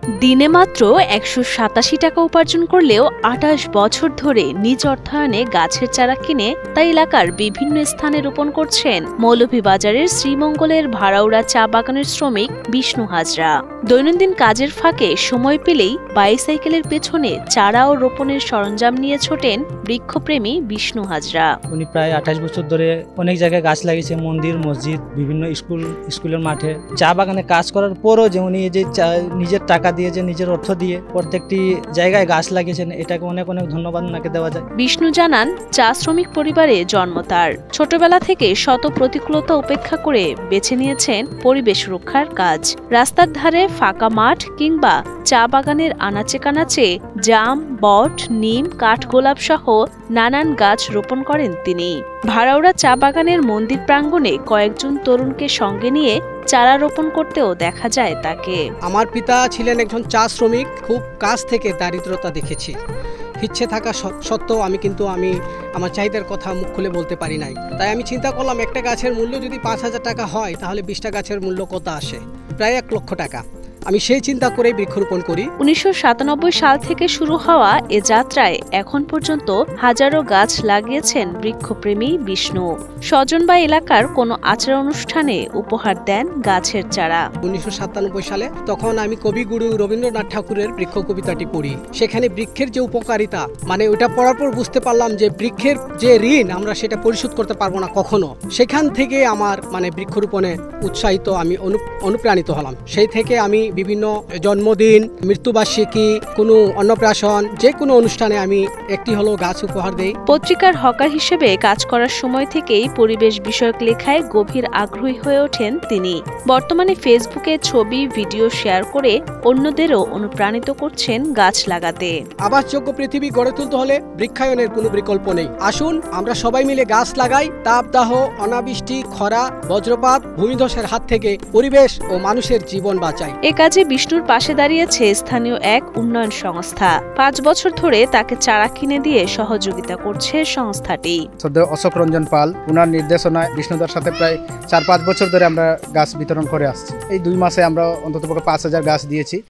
দিনে মাত্র ১৮৭ টাকা উপার্জন করলেও ২৮ বছর ধরে নিজ অর্থায়নে গাছের চারা কিনে তা এলাকার বিভিন্ন স্থানে রোপণ করছেন মৌলভীবাজারের শ্রীমঙ্গলের ভাড়াউড়া চা বাগানের শ্রমিক বিষ্ণু হাজরা। দৈনন্দিন কাজের ফাঁকে সময় পেলেই বাইসাইকেলের পেছনে চারা ও রোপণের সরঞ্জাম নিয়ে ছোটেন বৃক্ষপ্রেমী বিষ্ণু হাজরা। উনি প্রায় ২৮ বছর ধরে অনেক জায়গায় গাছ লাগিয়েছে, মন্দির, মসজিদ, বিভিন্ন স্কুলের মাঠে। চা বাগানে কাজ করার পরও যে উনি যে নিজের টাকা দিয়ে, যে নিজের অর্থ দিয়ে প্রত্যেকটি জায়গায় গাছ লাগিয়েছেন, এটাকে অনেক অনেক ধন্যবাদ ওনাকে দেওয়া যায়। বিষ্ণু জানান, চা শ্রমিক পরিবারে জন্ম তার। ছোটবেলা থেকে শত প্রতিকূলতা উপেক্ষা করে বেছে নিয়েছেন পরিবেশ রক্ষার কাজ। রাস্তার ধারে ফাঁকা মাঠ কিংবা চা বাগানের আনাচে কানাচে জাম, বট, নিম, কাঠগোলাপ সহ নানান গাছ রোপণ করেন তিনি। ভাড়াউড়া চা বাগানের মন্দির প্রাঙ্গণে কয়েকজন তরুণকে সঙ্গে নিয়ে চারা রোপণ করতেও দেখা যায় তাকে। আমার পিতা ছিলেন একজন চা শ্রমিক, খুব কাছ থেকে দারিদ্রতা দেখেছি। ইচ্ছে থাকা সত্ত্বেও আমি আমার চাহিদার কথা মুখ খুলে বলতে পারি নাই। তাই আমি চিন্তা করলাম, একটা গাছের মূল্য যদি ৫,০০০ টাকা হয় তাহলে ২০টা গাছের মূল্য কত আসে? প্রায় ১ লক্ষ টাকা। আমি সেই চিন্তা করে বৃক্ষরোপণ করি। ১৯৯৭ সাল থেকে শুরু হওয়া এ যাত্রায় এখন পর্যন্ত হাজারো গাছ লাগিয়েছেন বৃক্ষপ্রেমী বিষ্ণু। স্বজন বা এলাকার কোনো আচার অনুষ্ঠানে উপহার দেন গাছের চারা। ১৯৯৭ সালে তখন আমি কবিগুরু রবীন্দ্রনাথ ঠাকুরের বৃক্ষ কবিতাটি পড়ি। সেখানে বৃক্ষের যে উপকারিতা, মানে ওইটা পড়ার পর বুঝতে পারলাম যে বৃক্ষের যে ঋণ আমরা সেটা পরিশোধ করতে পারবো না কখনো। সেখান থেকে আমার বৃক্ষরোপণে উৎসাহিত, আমি অনুপ্রাণিত হলাম। সেই থেকে আমি বিভিন্ন জন্মদিন, মৃত্যুবার্ষিকী, কোনো অন্নপ্রাশন, যে কোনো অনুষ্ঠানে আমি একটি হলো গাছ উপহার দেই। পত্রিকার হকার হিসেবে কাজ করার সময় থেকেই পরিবেশ বিষয়ক লেখায় গভীর আগ্রহী হয়ে ওঠেন তিনি। বর্তমানে ফেসবুকে ছবি, ভিডিও শেয়ার করে অন্যদেরও অনুপ্রাণিত করছেন গাছ লাগাতে। আবাসযোগ্য পৃথিবী গড়ে তুলতে হলে বৃক্ষায়নের কোনো বিকল্প নেই। আসুন আমরা সবাই মিলে গাছ লাগাই, তাপদাহ, অনাবৃষ্টি, খরা, বজ্রপাত, ভূমিধসের হাত থেকে পরিবেশ ও মানুষের জীবন বাঁচাই। এ কাজে বিষ্ণুর পাশে দাঁড়িয়েছে স্থানীয় এক উন্নয়ন সংস্থা। ৫ বছর ধরে তাকে চারা কিনে দিয়ে সহযোগিতা করছে সংস্থাটি। অশোক রঞ্জন পাল, ওনার নির্দেশনায় বিষ্ণুদার সাথে প্রায় ৪-৫ বছর ধরে আমরা গাছ বিতরণ করে আসছি। এই ২ মাসে আমরা অন্ততপক্ষে ৫,০০০ গাছ দিয়েছি।